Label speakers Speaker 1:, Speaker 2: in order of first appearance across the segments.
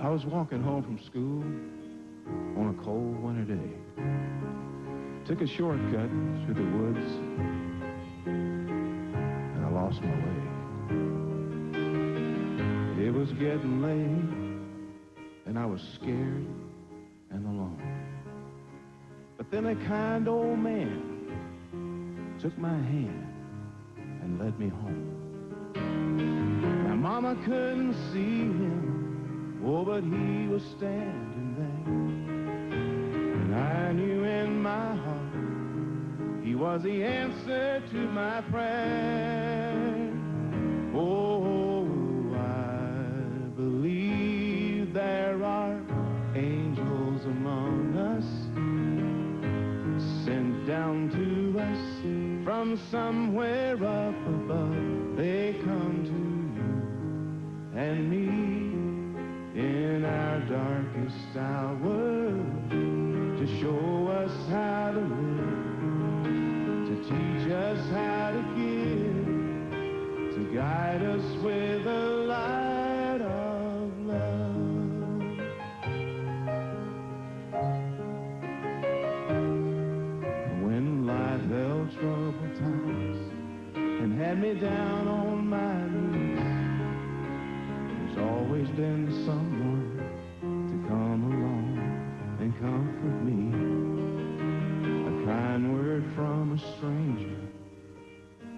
Speaker 1: I was walking home from school on a cold winter day. Took a shortcut through the woods, and I lost my way. It was getting late, and I was scared and alone. But then a kind old man took my hand and led me home. My mama couldn't see him, oh, but he was standing there. And I knew in my heart he was the answer to my prayer. Oh, I believe there are angels among us, sent down to us from somewhere up above. They come to you and me in our darkest hour to show us how to live, to teach us how to give, to guide us with a light of love. When life held troubled times and had me down on my knees, there's always been someone to come along and comfort me. A kind word from a stranger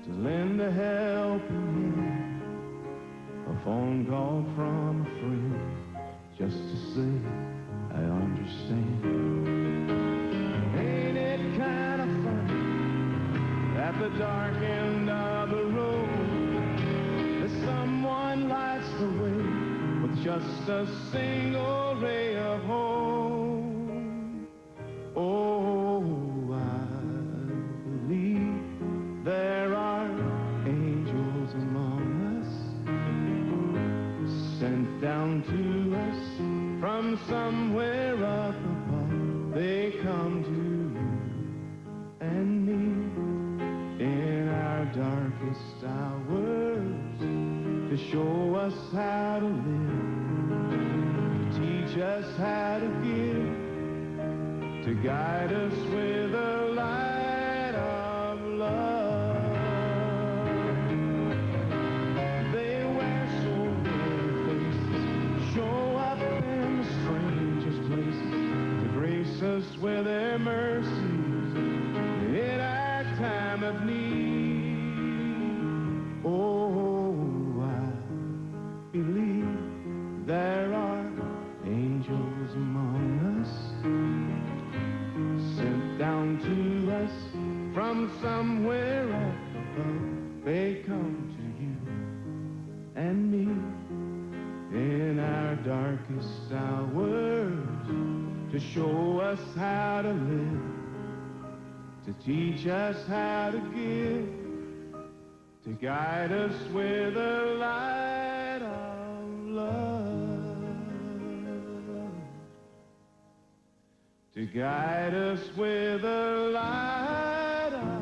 Speaker 1: to lend a helping hand, a phone call from a friend just to say I understand. Ain't it kind of funny at the dark end of the road that someone lights the way with just a single ray of hope? Oh, I believe there are angels among us, sent down to us from somewhere up above. They come to you and me in our darkest hours to show us how to live, to teach us how to give, to guide us with a light of love. They wear so many faces, show up in the strangest places to grace us with their mercies in our time of need. Oh, I believe there are angels among us, sent down to us from somewhere up above. They come to you and me in our darkest hours to show us how to live, to teach us how to give, to guide us with a light of love, to guide us with a light of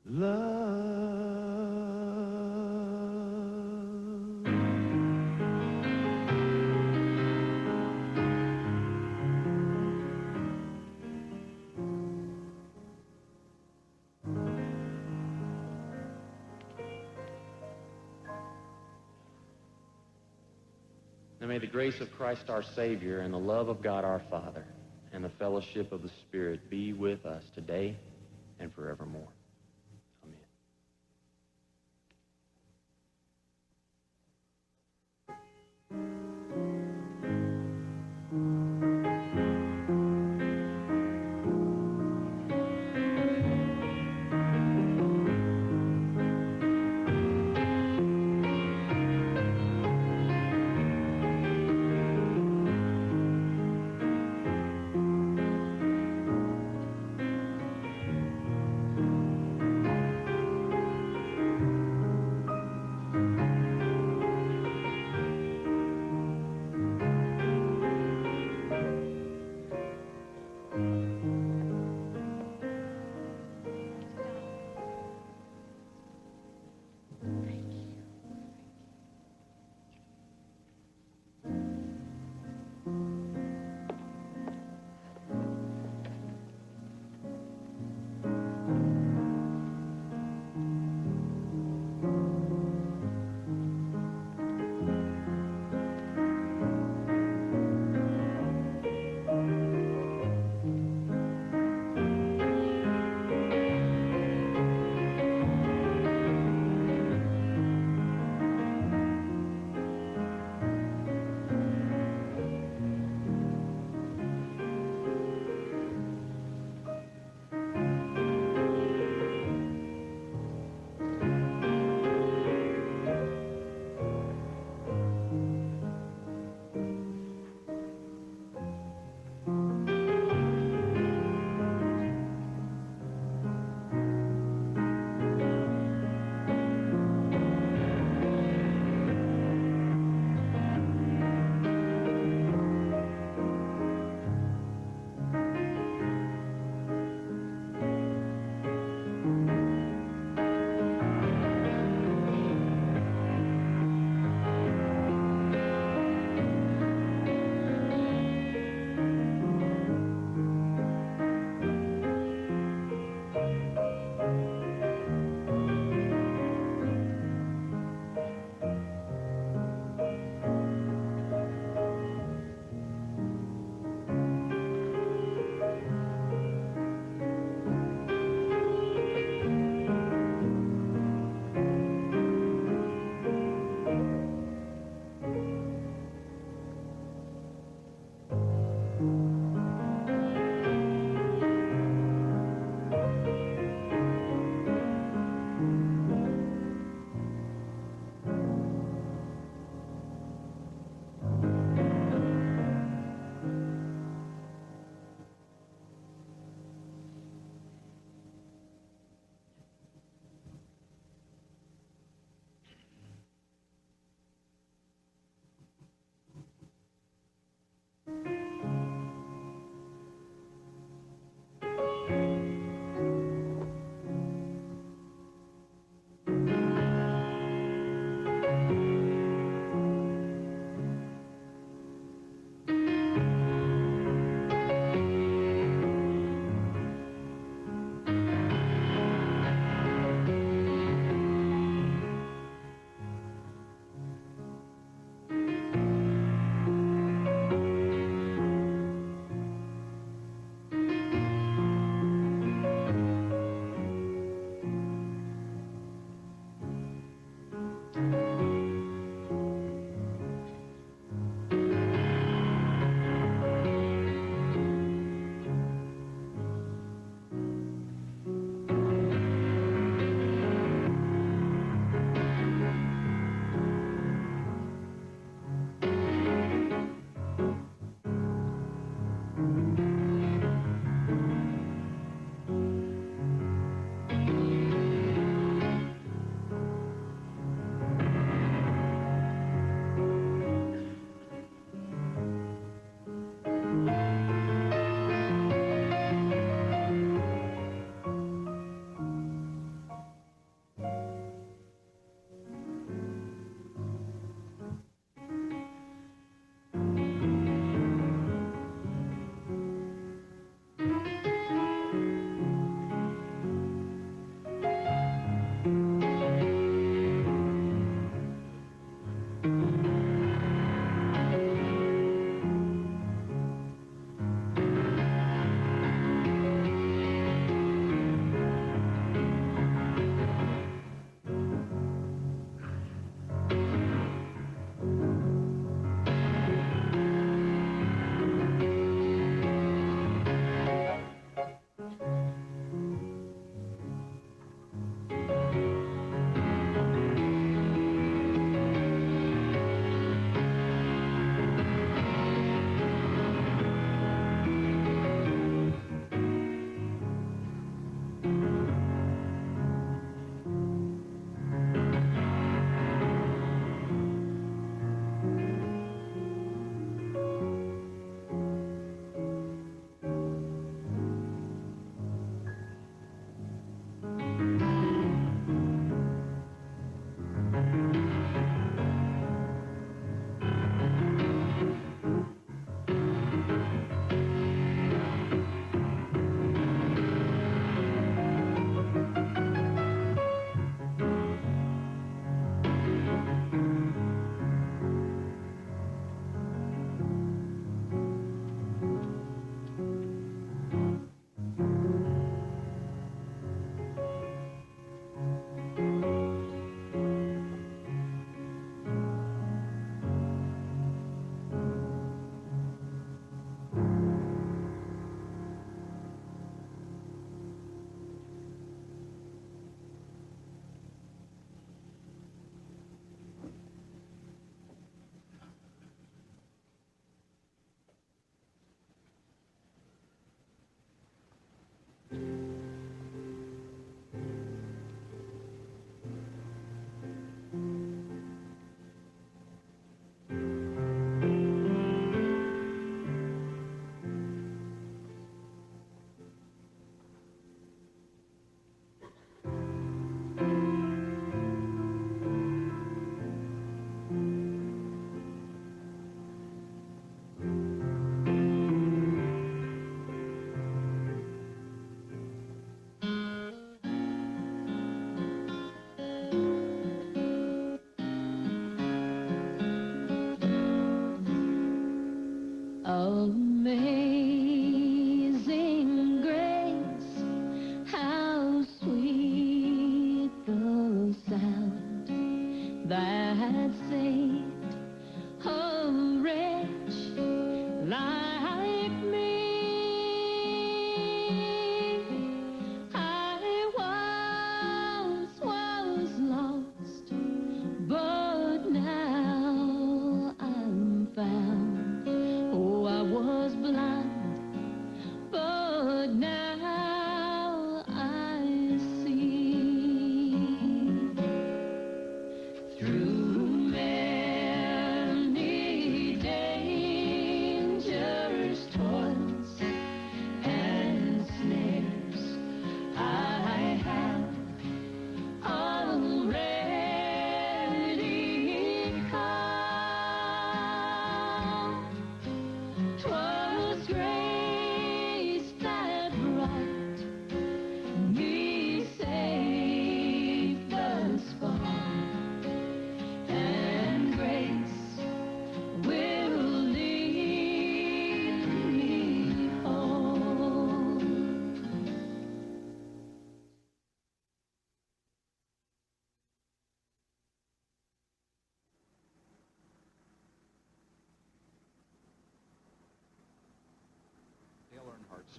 Speaker 1: love.
Speaker 2: Now may the grace of Christ our Savior and the love of God our Father and the fellowship of the Spirit be with us today and forevermore. Amen.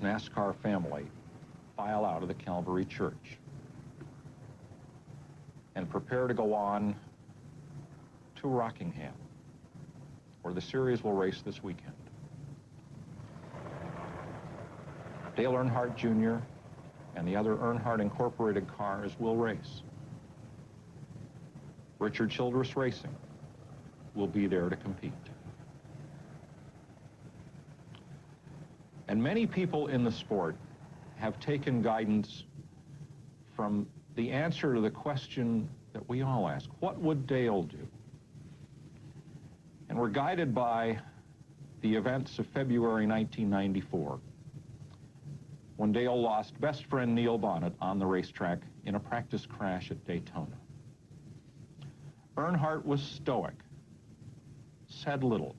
Speaker 3: NASCAR family file out of the Calvary Church and prepare to go on to Rockingham, where the series will race this weekend. Dale Earnhardt Jr. and the other Earnhardt Incorporated cars will race. Richard Childress Racing will be there to compete. And many people in the sport have taken guidance from the answer to the question that we all ask: what would Dale do? And we're guided by the events of February 1994, when Dale lost best friend Neil Bonnet on the racetrack in a practice crash at Daytona. Earnhardt was stoic, said little,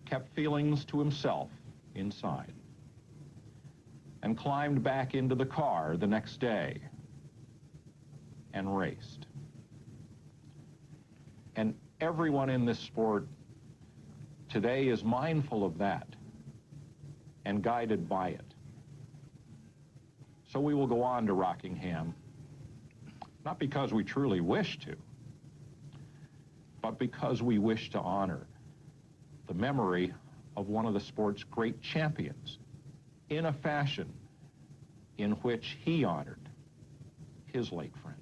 Speaker 3: kept feelings to himself inside, and climbed back into the car the next day and raced. And everyone in this sport today is mindful of that and guided by it. So we will go on to Rockingham, not because we truly wish to, but because we wish to honor the memory of one of the sport's great champions in a fashion in which he honored his late friend.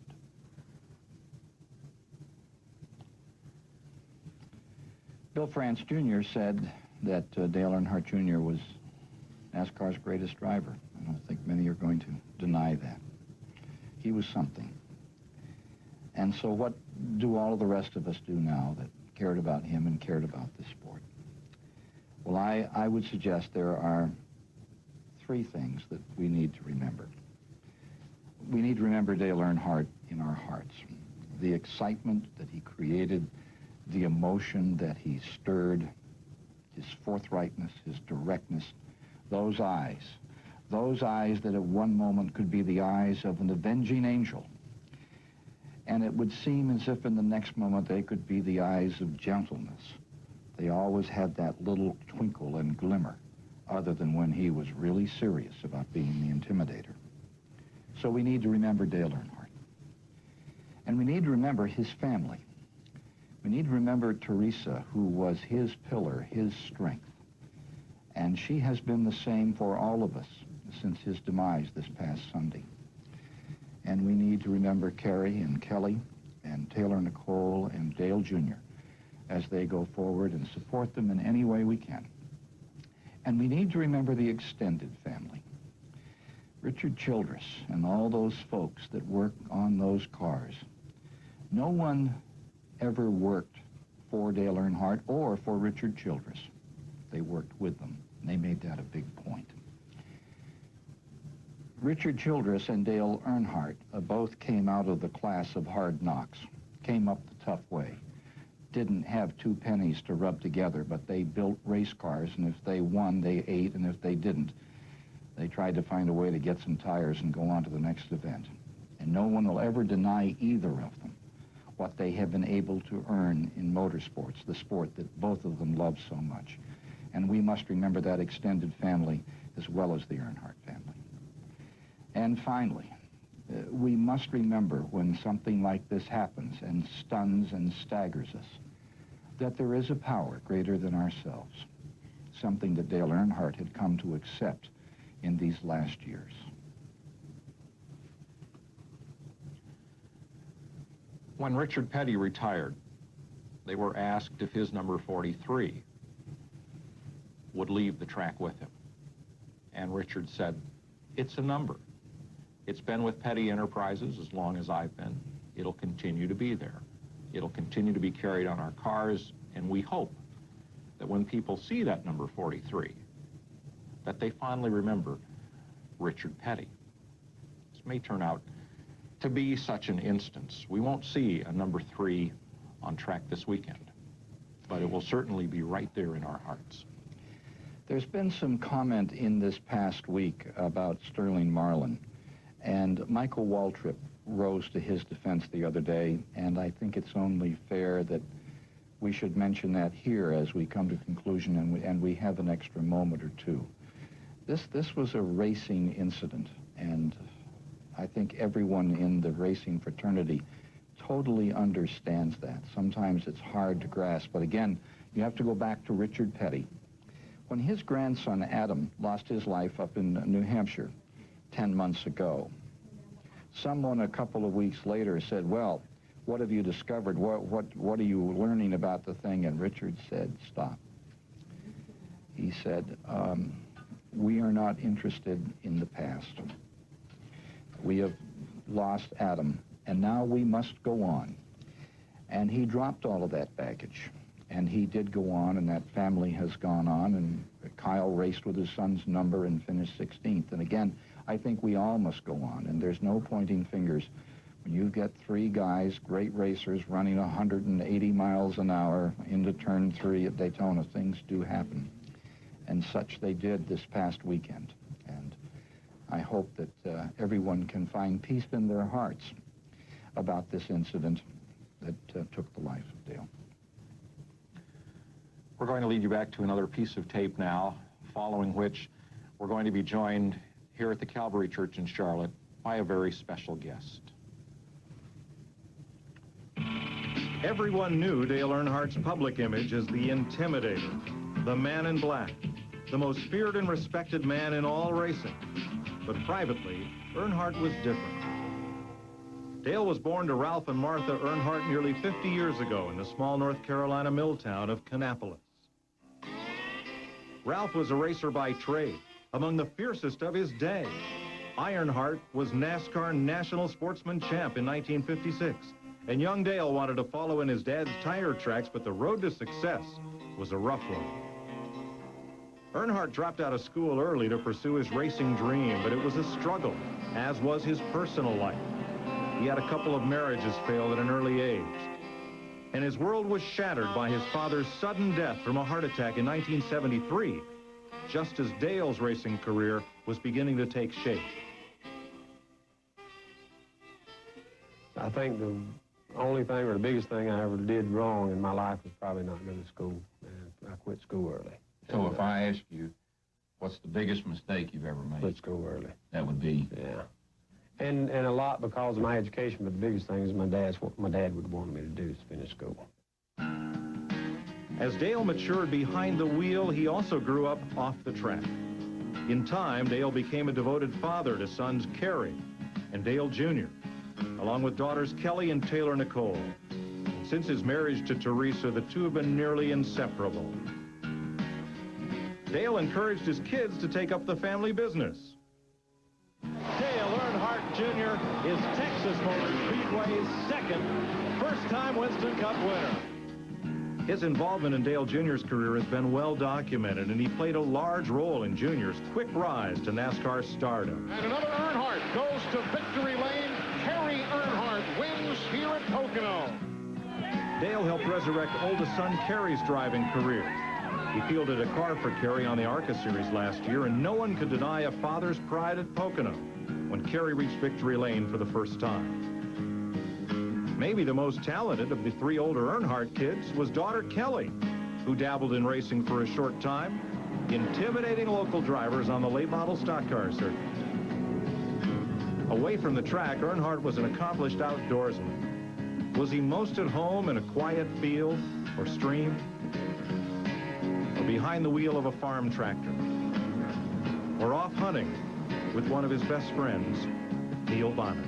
Speaker 4: Bill France Jr. said that Dale Earnhardt Jr. was NASCAR's greatest driver. I don't think many are going to deny that. He was something. And so what do all of the rest of us do now that cared about him and cared about the sport? Well, I would suggest there are three things that we need to remember. We need to remember Dale Earnhardt in our hearts. The excitement that he created, the emotion that he stirred, his forthrightness, his directness, those eyes that at one moment could be the eyes of an avenging angel, and it would seem as if in the next moment they could be the eyes of gentleness. They always had that little twinkle and glimmer, other than when he was really serious about being the intimidator. So we need to remember Dale Earnhardt. And we need to remember his family. We need to remember Teresa, who was his pillar, his strength. And she has been the same for all of us since his demise this past Sunday. And we need to remember Carrie and Kelly and Taylor Nicole and Dale Jr. as they go forward and support them in any way we can. And we need to remember the extended family. Richard Childress and all those folks that work on those cars. No one ever worked for Dale Earnhardt or for Richard Childress. They worked with them, and they made that a big point. Richard Childress and Dale Earnhardt both came out of the class of hard knocks, came up the tough way, didn't have two pennies to rub together, but they built race cars, and if they won, they ate, and if they didn't, they tried to find a way to get some tires and go on to the next event. And no one will ever deny either of them what they have been able to earn in motorsports, the sport that both of them love so much. And we must remember that extended family as well as the Earnhardt family. And finally, we must remember when something like this happens and stuns and staggers us, that there is a power greater than ourselves, something that Dale Earnhardt had come to accept in these last years.
Speaker 3: When Richard Petty retired, they were asked if his number 43 would leave the track with him. And Richard said, "It's a number. It's been with Petty Enterprises as long as I've been. It'll continue to be there. It'll continue to be carried on our cars, and we hope that when people see that number 43, that they fondly remember Richard Petty." This may turn out to be such an instance. We won't see a number 3 on track this weekend, but it will certainly be right there in our hearts.
Speaker 4: There's been some comment in this past week about Sterling Marlin, and Michael Waltrip rose to his defense the other day, and I think it's only fair that we should mention that here as we come to conclusion and we have an extra moment or two. This was a racing incident, and I think everyone in the racing fraternity totally understands that. Sometimes it's hard to grasp, but again, you have to go back to Richard Petty. When his grandson Adam lost his life up in New Hampshire 10 months ago, someone a couple of weeks later said, well, what have you discovered? What are you learning about the thing? And Richard said, stop. He said, we are not interested in the past. We have lost Adam, and now we must go on. And he dropped all of that baggage. And he did go on, and that family has gone on, and Kyle raced with his son's number and finished 16th. And again, I think we all must go on, and there's no pointing fingers. When you get three guys, great racers, running 180 miles an hour into turn 3 at Daytona, things do happen. And such they did this past weekend. And I hope that everyone can find peace in their hearts about this incident that took the life of Dale.
Speaker 3: We're going to lead you back to another piece of tape now, following which we're going to be joined here at the Calvary Church in Charlotte by a very special guest.
Speaker 5: Everyone knew Dale Earnhardt's public image as the Intimidator, the Man in Black, the most feared and respected man in all racing. But privately, Earnhardt was different. Dale was born to Ralph and Martha Earnhardt nearly 50 years ago in the small North Carolina mill town of Kannapolis. Ralph was a racer by trade, among the fiercest of his day. Earnhardt was NASCAR National Sportsman Champ in 1956, and young Dale wanted to follow in his dad's tire tracks, but the road to success was a rough one. Earnhardt dropped out of school early to pursue his racing dream, but it was a struggle, as was his personal life. He had a couple of marriages fail at an early age, and his world was shattered by his father's sudden death from a heart attack in 1973, just as Dale's racing career was beginning to take shape.
Speaker 6: I think the only thing or the biggest thing I ever did wrong in my life was probably not going to school, and I quit school early.
Speaker 7: So if I ask you, what's the biggest mistake you've ever made?
Speaker 6: Quit school early.
Speaker 7: That would be?
Speaker 6: Yeah. And a lot because of my education, but the biggest thing is what my dad would want me to do is finish school.
Speaker 5: As Dale matured behind the wheel, he also grew up off the track. In time, Dale became a devoted father to sons Kerry and Dale Jr., along with daughters Kelly and Taylor Nicole. Since his marriage to Teresa, the two have been nearly inseparable. Dale encouraged his kids to take up the family business. Dale Earnhardt Jr. is Texas Motor Speedway's second first-time Winston Cup winner. His involvement in Dale Jr.'s career has been well documented, and he played a large role in Jr.'s quick rise to NASCAR stardom.
Speaker 8: And another Earnhardt goes to victory lane. Kerry Earnhardt wins here at Pocono.
Speaker 5: Dale helped resurrect oldest son Kerry's driving career. He fielded a car for Kerry on the ARCA Series last year, and no one could deny a father's pride at Pocono when Kerry reached victory lane for the first time. Maybe the most talented of the three older Earnhardt kids was daughter Kelly, who dabbled in racing for a short time, intimidating local drivers on the late model stock car circuit. Away from the track, Earnhardt was an accomplished outdoorsman. Was he most at home in a quiet field or stream, or behind the wheel of a farm tractor, or off hunting with one of his best friends, Neil Bonnet?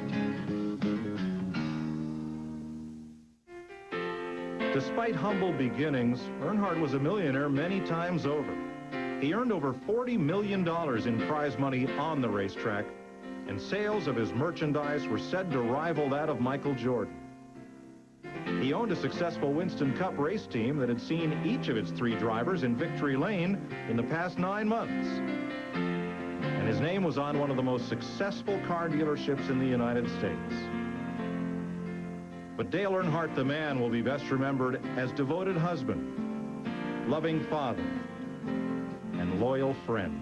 Speaker 5: Despite humble beginnings, Earnhardt was a millionaire many times over. He earned over $40 million in prize money on the racetrack, and sales of his merchandise were said to rival that of Michael Jordan. He owned a successful Winston Cup race team that had seen each of its three drivers in victory lane in the past 9 months. And his name was on one of the most successful car dealerships in the United States. But Dale Earnhardt, the man, will be best remembered as devoted husband, loving father, and loyal friend.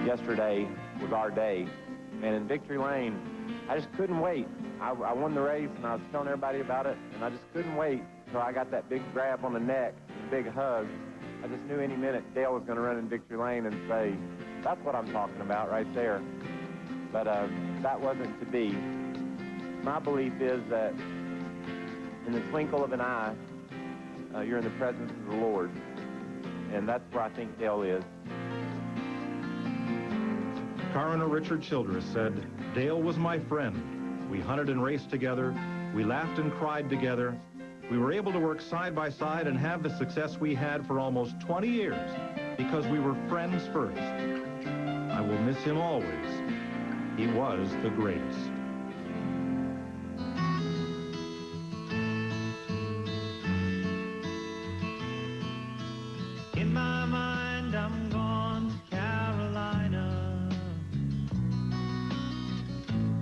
Speaker 9: Yesterday was our day And in victory lane, I just couldn't wait. I won the race, and I was telling everybody about it, and I just couldn't wait until I got that big grab on the neck, big hug. I just knew any minute Dale was going to run in victory lane and say, that's what I'm talking about right there. But that wasn't to be. My belief is that in the twinkle of an eye, you're in the presence of the Lord. And that's where I think Dale is.
Speaker 5: Coroner Richard Childress said, Dale was my friend. We hunted and raced together. We laughed and cried together. We were able to work side by side and have the success we had for almost 20 years because we were friends first. I will miss him always. He was the greatest.
Speaker 10: In my mind, I'm gone to Carolina.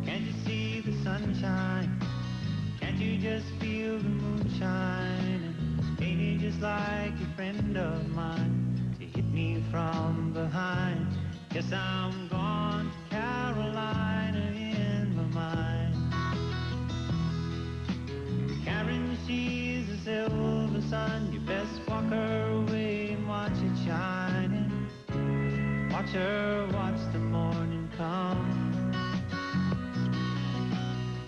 Speaker 10: Can't you see the sunshine? Can't you just feel the moonshine? And ain't it just like a friend of mine to hit me from behind? Guess I'm gone to Carolina in my mind. Karen, she's a silver sun. You best walk her away and watch it shining. Watch her watch the morning come.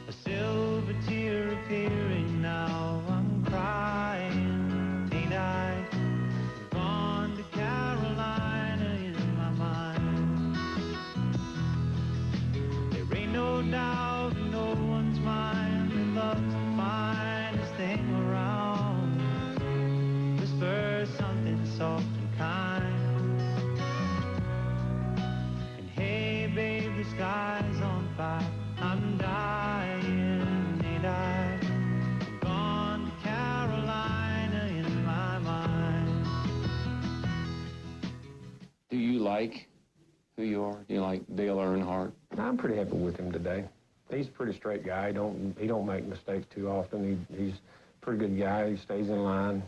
Speaker 10: A silver tear appearing now. I'm crying, ain't I? I'm gone to Carolina in my mind. There ain't no doubt in no one's mind that love's the finest thing around. Whisper something soft and kind. And hey, babe, the sky's on fire. I'm dying, ain't I? I'm gone to Carolina in my mind.
Speaker 7: Do you like who you are? Do you like Dale Earnhardt?
Speaker 6: I'm pretty happy with him today. He's a pretty straight guy. He don't make mistakes too often. He's a pretty good guy. He stays in line.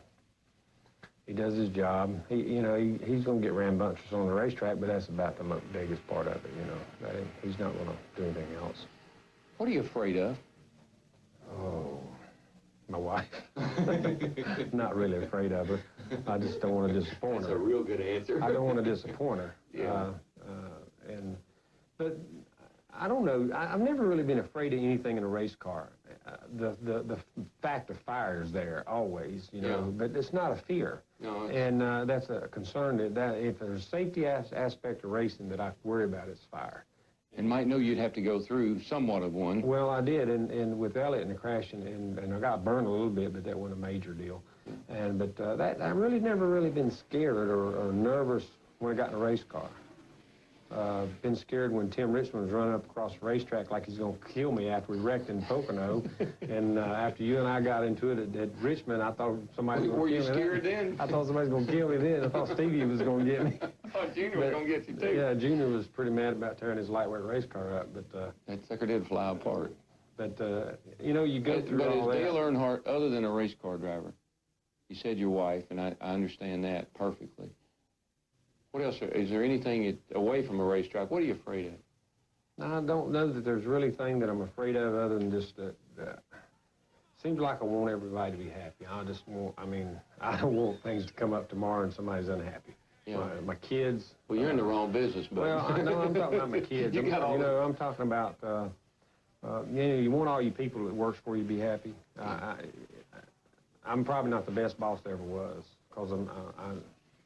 Speaker 6: He does his job. He's going to get rambunctious on the racetrack, but that's about the biggest part of it, He's not going to do anything else.
Speaker 7: What are you afraid of?
Speaker 6: Oh, my wife. Not really afraid of her. I just don't want to disappoint her.
Speaker 7: That's a real good answer.
Speaker 6: I don't want to disappoint her.
Speaker 7: Yeah.
Speaker 6: But I don't know. I've never really been afraid of anything in a race car. The fact of fire is there always,
Speaker 7: Yeah.
Speaker 6: but it's not a fear.
Speaker 7: No,
Speaker 6: And that's a concern that if there's a safety aspect of racing that I worry about, it's fire.
Speaker 7: and might know you'd have to go through somewhat of one.
Speaker 6: Well, I did, and with Elliott and the crash, and I got burned a little bit, but that wasn't a major deal. But I really never really been scared or nervous when I got in a race car. Been scared when Tim Richmond was running up across the racetrack like he's going to kill me after we wrecked in Pocono. And after you and I got into it at Richmond, I thought somebody was going to kill me.
Speaker 7: Were you scared then?
Speaker 6: I thought somebody was going to kill me then. I thought Stevie was going to get me.
Speaker 7: I thought Junior was going to get you too.
Speaker 6: Yeah, Junior was pretty mad about tearing his lightweight race car up. But
Speaker 7: that sucker did fly apart.
Speaker 6: But you go through
Speaker 7: but
Speaker 6: all
Speaker 7: is
Speaker 6: that.
Speaker 7: Dale Earnhardt, other than a race car driver, you said your wife, and I understand that perfectly. What else? Is there anything away from a racetrack? What are you afraid of?
Speaker 6: I don't know that there's really anything that I'm afraid of other than just that. Seems like I want everybody to be happy. I don't want things to come up tomorrow and somebody's unhappy.
Speaker 7: Yeah.
Speaker 6: My kids.
Speaker 7: Well, you're in the wrong business, but.
Speaker 6: Well, I know I'm talking about my kids.
Speaker 7: You got all
Speaker 6: I'm talking about, you want all you people that works for you to be happy. I'm probably not the best boss there ever was because I'm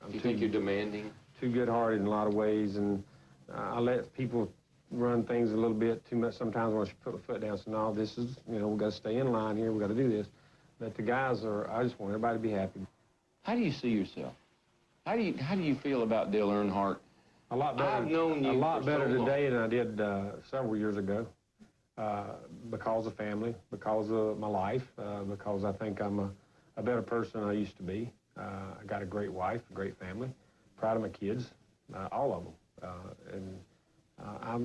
Speaker 7: you think you're demanding?
Speaker 6: Too good-hearted in a lot of ways, and I let people run things a little bit too much sometimes when I should put my foot down. So, no, this is, we've got to stay in line here. We've got to do this. But the guys I just want everybody to be happy.
Speaker 7: How do you see yourself? How do you feel about Dale Earnhardt?
Speaker 6: A lot better.
Speaker 7: I've known you
Speaker 6: a lot
Speaker 7: for
Speaker 6: better
Speaker 7: so long.
Speaker 6: today than I did several years ago because of family, because of my life, because I think I'm a better person than I used to be. I got a great wife, a great family. Proud of my kids, all of them, I've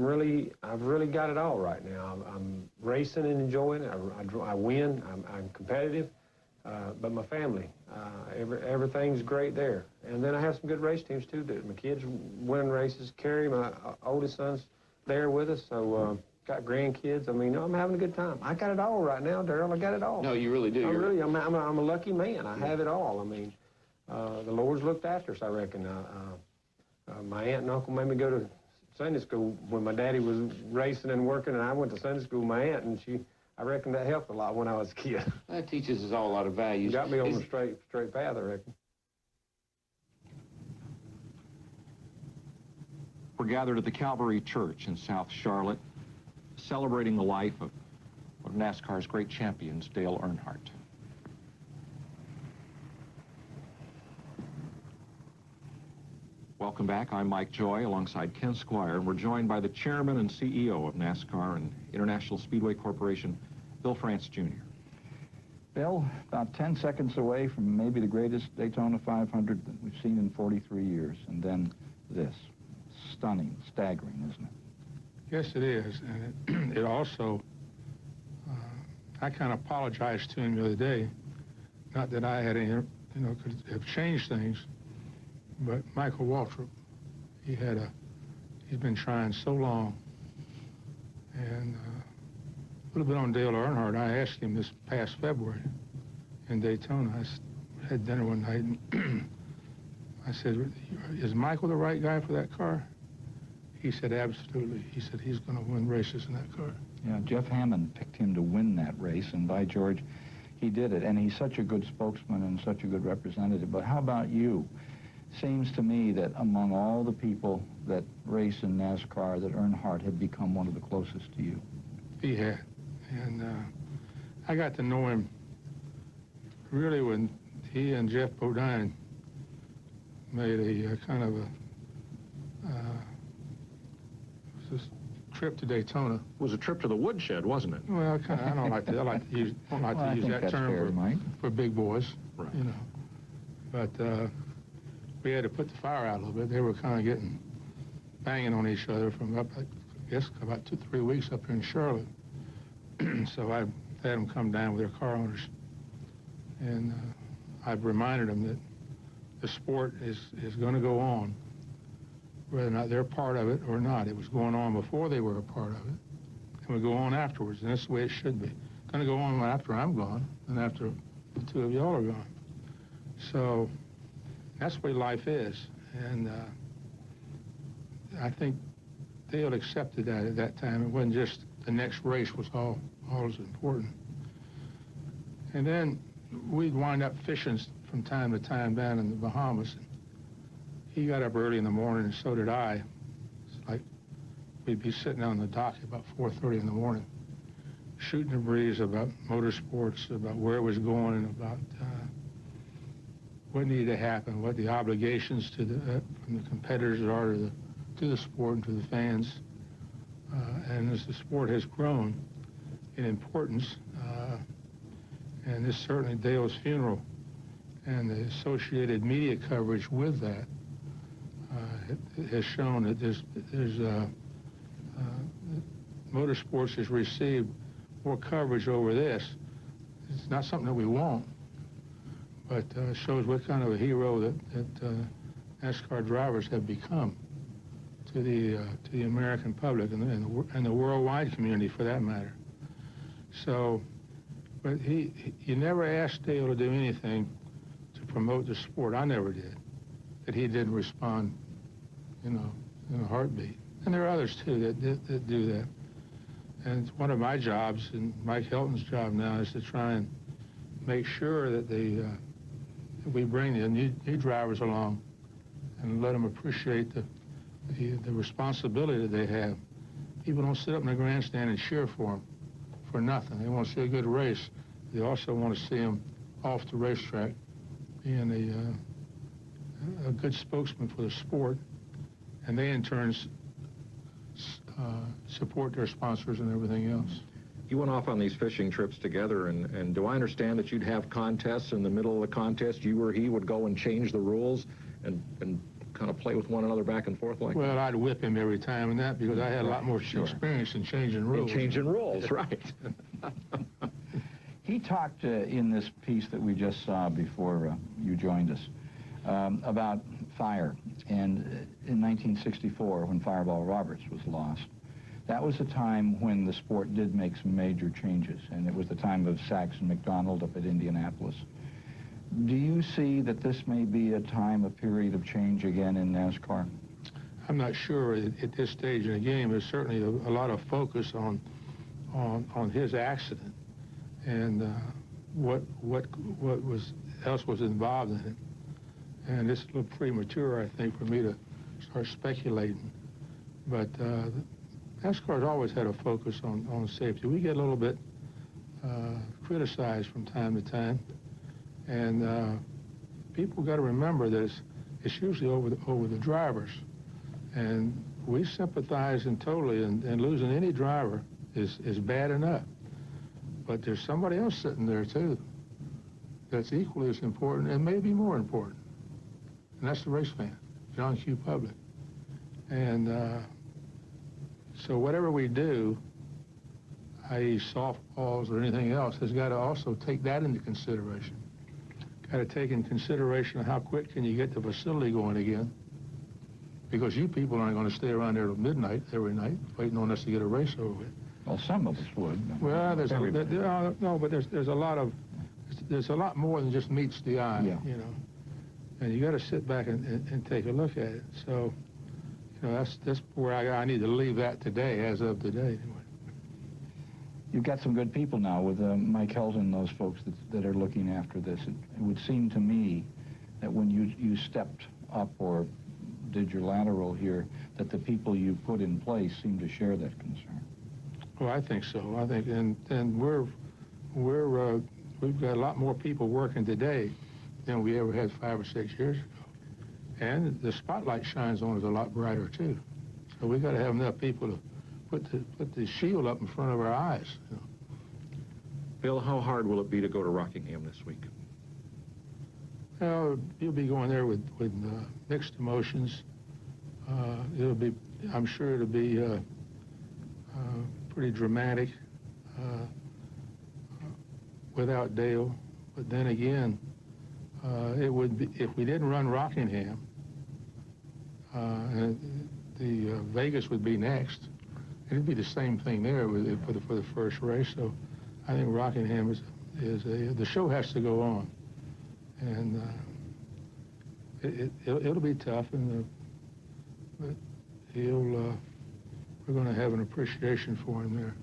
Speaker 6: really got it all right now. I'm racing and enjoying it. I win. I'm competitive, but my family, everything's great there. And then I have some good race teams too. My kids winning races. Kerry, my oldest son's there with us, so got grandkids. I mean, I'm having a good time. I got it all right now, Darrell. I got it all.
Speaker 7: No, you really do.
Speaker 6: I'm a lucky man. I have it all. I mean, the Lord's looked after us, I reckon. My aunt and uncle made me go to Sunday school when my daddy was racing and working, and I went to Sunday school with my aunt, and I reckon that helped a lot when I was a kid.
Speaker 7: That teaches us all a lot of values.
Speaker 6: Got me on the straight path, I reckon.
Speaker 3: We're gathered at the Calvary Church in South Charlotte, celebrating the life of one of NASCAR's great champions, Dale Earnhardt. Welcome back. I'm Mike Joy alongside Ken Squire, and we're joined by the chairman and CEO of NASCAR and International Speedway Corporation, Bill France Jr.
Speaker 4: Bill, about 10 seconds away from maybe the greatest Daytona 500 that we've seen in 43 years, and then this. Stunning, staggering, isn't it?
Speaker 11: Yes, it is, and it also, I kind of apologized to him the other day, not that I had any, could have changed things, but Michael Waltrip, he's been trying so long, and a little bit on Dale Earnhardt. I asked him this past February in Daytona. I had dinner one night, and I said, is Michael the right guy for that car? He said, absolutely. He said he's going to win races in that car.
Speaker 4: Yeah, Jeff Hammond picked him to win that race, and by George, he did it. And he's such a good spokesman and such a good representative. But how about you? Seems to me that among all the people that race in NASCAR, that Earnhardt had become one of the closest to you.
Speaker 11: He had. And I got to know him really when he and Jeff Bodine made a kind of a this trip to Daytona.
Speaker 3: It was a trip to the woodshed, wasn't it?
Speaker 11: Well, I don't like to use that term for big boys,
Speaker 3: right.
Speaker 11: But we had to put the fire out a little bit. They were kind of banging on each other from I guess about 2-3 weeks up here in Charlotte. So I had them come down with their car owners, and I've reminded them that the sport is going to go on, whether or not they're part of it or not. It was going on before they were a part of it, and will go on afterwards, and that's the way it should be. It's going to go on after I'm gone and after the two of y'all are gone. So that's the way life is, and I think Dale accepted that at that time. It wasn't just the next race was all as important. And then we'd wind up fishing from time to time down in the Bahamas. He got up early in the morning, and so did I. It's like we'd be sitting on the dock about 4:30 in the morning, shooting the breeze about motorsports, about where it was going, and about what needed to happen, what the obligations to from the competitors are to the sport and to the fans. And as the sport has grown in importance, and this certainly Dale's funeral and the associated media coverage with that has shown that there's motorsports has received more coverage over this. It's not something that we want, but shows what kind of a hero that NASCAR drivers have become to the American public and the worldwide community, for that matter. So, but you never asked Dale to do anything to promote the sport. I never did. That he didn't respond, in a heartbeat. And there are others too that do that. And it's one of my jobs, and Mike Helton's job now, is to try and make sure that we bring the new drivers along and let them appreciate the responsibility that they have. People don't sit up in the grandstand and cheer for them for nothing. They want to see a good race. They also want to see them off the racetrack being a good spokesman for the sport, and they in turn support their sponsors and everything else.
Speaker 3: You went off on these fishing trips together, and do I understand that you'd have contests in the middle of the contest? You or he would go and change the rules and kind of play with one another back and forth like that?
Speaker 11: Well, I'd whip him every time in that because I had a lot more experience in changing rules.
Speaker 3: In changing rules, right.
Speaker 4: He talked in this piece that we just saw before you joined us about fire. And in 1964, when Fireball Roberts was lost, That was a time when the sport did make some major changes, and it was the time of Sachs and McDonald up at Indianapolis. Do you see that this may be a period of change again in NASCAR?
Speaker 11: I'm not sure at this stage in the game. There's certainly a lot of focus on his accident and what else was involved in it. And it's a little premature, I think, for me to start speculating. But NASCAR's always had a focus on safety. We get a little bit criticized from time to time, and people got to remember that it's usually over the drivers. And we sympathize totally, and losing any driver is bad enough. But there's somebody else sitting there, too, that's equally as important and maybe more important. And that's the race fan, John Q. Public. And so whatever we do, i.e. softballs or anything else, has got to also take that into consideration. Got to take in consideration how quick can you get the facility going again, because you people aren't going to stay around there till midnight every night waiting on us to get a race over with.
Speaker 4: Well, some of us would.
Speaker 11: Well, there's a lot more than just meets the eye,
Speaker 4: yeah.
Speaker 11: You know. And you got to sit back and take a look at it. So, you know, that's where I need to leave that today, as of today, anyway.
Speaker 4: You've got some good people now with Mike Helton and those folks that are looking after this. It would seem to me that when you stepped up or did your lateral here, that the people you put in place seem to share that concern.
Speaker 11: Well, I think so. I think, and we've got a lot more people working today than we ever had 5 or 6 years ago. And the spotlight shines on us a lot brighter, too. So we got to have enough people to put the shield up in front of our eyes. You know.
Speaker 3: Bill, how hard will it be to go to Rockingham this week?
Speaker 11: Well, you'll be going there with mixed emotions. I'm sure it'll be pretty dramatic without Dale. But then again, it would be, if we didn't run Rockingham, the Vegas would be next. It'd be the same thing there for the first race. So I think Rockingham is the show has to go on, and it'll be tough, and but we're going to have an appreciation for him there.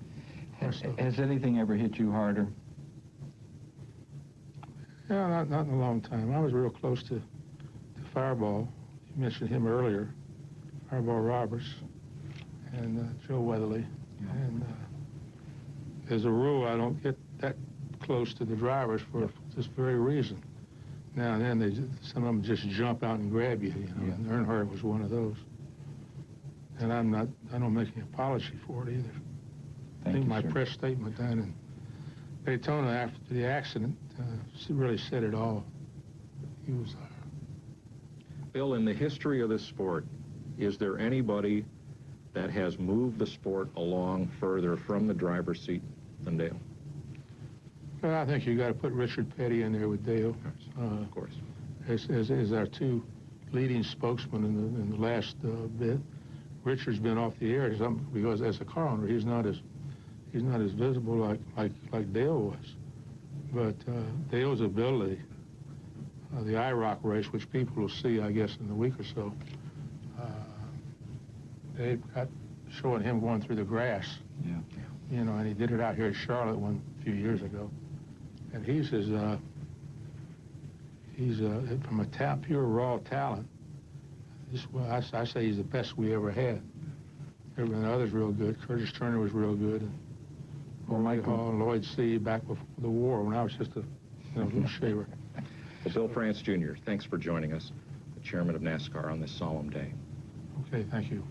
Speaker 4: Has anything ever hit you harder?
Speaker 11: Yeah, not in a long time. I was real close to Fireball. You mentioned him earlier, Fireball Roberts, and Joe Weatherly.
Speaker 4: Yeah.
Speaker 11: And as a rule, I don't get that close to the drivers for this very reason. Now and then, some of them just jump out and grab you, you know,
Speaker 4: yeah.
Speaker 11: And Earnhardt was one of those. And I don't make any apology for it either. I think my press statement down in Daytona after the accident really said it all. He was
Speaker 3: Bill, in the history of this sport, is there anybody that has moved the sport along further from the driver's seat than Dale?
Speaker 11: Well, I think you got to put Richard Petty in there with Dale.
Speaker 3: Of course.
Speaker 11: As our two leading spokesmen in the last bit. Richard's been off the air because as a car owner, he's not as visible like Dale was. But Dale's ability, the IROC race, which people will see, I guess, in a week or so, they've got showing him going through the grass.
Speaker 4: Yeah.
Speaker 11: You know, and he did it out here at Charlotte a few years ago. And he's from a pure raw talent. I say he's the best we ever had. Everyone others real good. Curtis Turner was real good. And Mike Hall and Lloyd C. back before the war when I was just a little shaver.
Speaker 3: Well, Bill France Jr., thanks for joining us, the chairman of NASCAR, on this solemn day.
Speaker 11: Okay, thank you.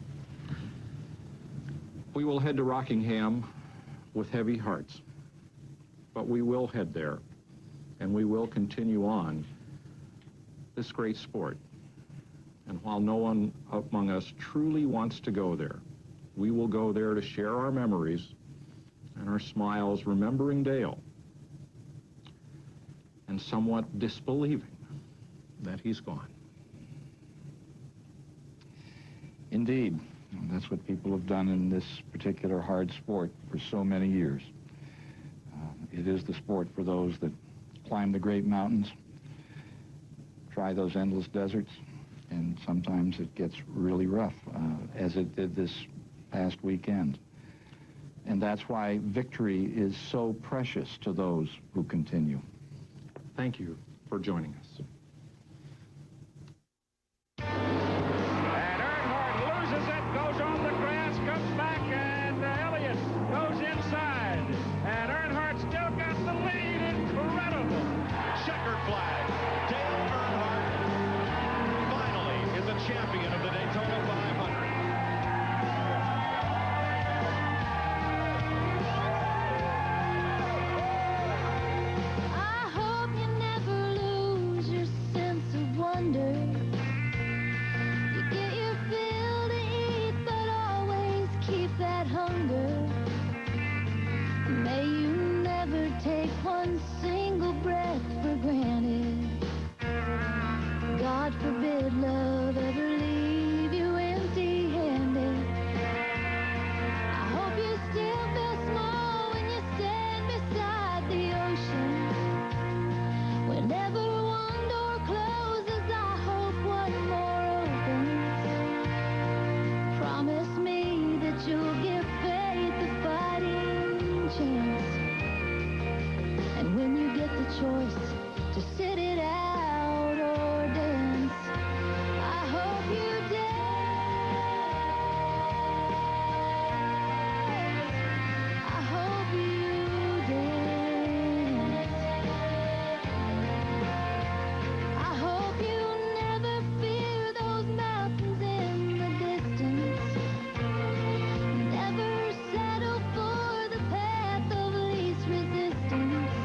Speaker 3: We will head to Rockingham with heavy hearts, but we will head there, and we will continue on this great sport. And while no one among us truly wants to go there, we will go there to share our memories and our smiles, remembering Dale, and somewhat disbelieving that he's gone.
Speaker 4: Indeed. That's what people have done in this particular hard sport for so many years. It is the sport for those that climb the great mountains, try those endless deserts, and sometimes it gets really rough, as it did this past weekend. And that's why victory is so precious to those who continue.
Speaker 3: Thank you for joining us.
Speaker 8: And Earnhardt loses it, goes on the grass, comes back, and Elliott goes inside. And Earnhardt still got the lead. Incredible.
Speaker 12: Checkered flag. Dale Earnhardt finally is a champion of the Daytona 500.
Speaker 13: I hope you never lose your sense of wonder. You get your fill to eat, but always keep that hunger. May you never take one single breath for granted. God forbid love ever leave you empty-handed. I hope you still feel small when you stand beside the ocean. Whenever one door closes, I hope one more opens. Promise me that you'll give faith a fighting chance. And when you get the choice to sit it out or dance, I hope you dance. I hope you dance. I hope you never fear those mountains in the distance. Never settle for the path of least resistance.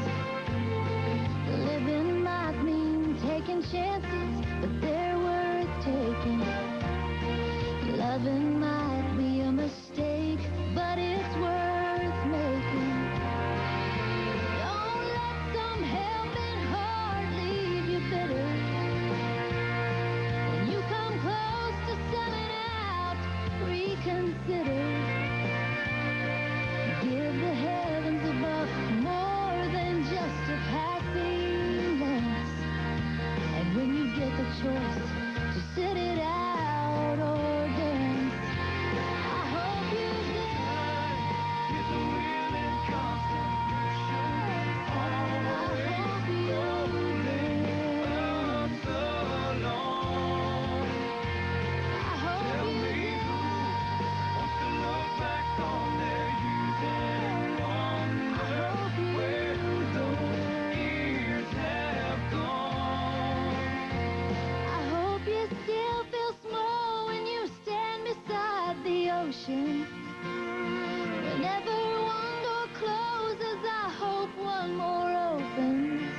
Speaker 13: Living might mean taking chances, but they're worth taking. Loving might be a mistake, but it's worth making. Don't let some helping heart leave you bitter. When you come close to selling out, reconsider. Give the heavens above more than just a passing glance. And when you get the choice to sit it out or dance, I hope you dance. It's a will and constitution. I hope you dance. So long. I hope you dance. Wants to look back on their youth and wonder where those years have gone. I hope you still feel small when you stand beside the ocean. Whenever one door closes, I hope one more opens.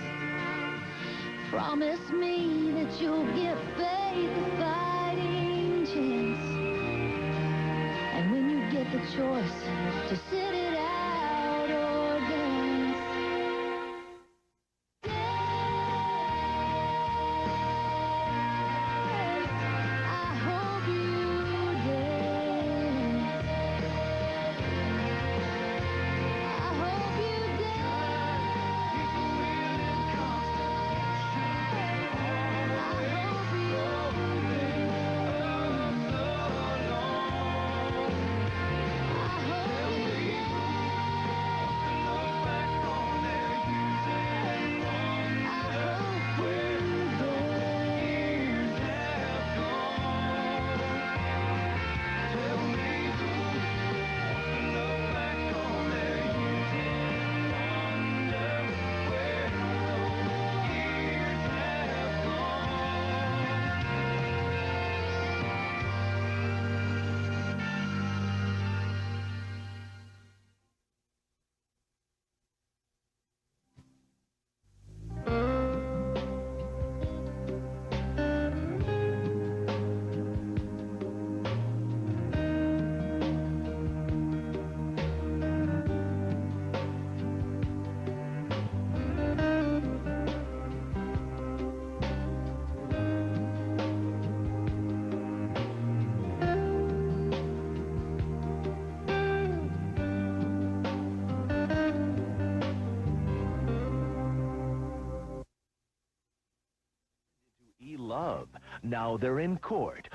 Speaker 13: Promise me that you'll give faith a fighting chance. And when you get the choice to sit it out or dance, I hope you dance. I hope you dance. It's a will and constitution. I hope you dance. So long. I hope you dance.
Speaker 14: Now they're in court,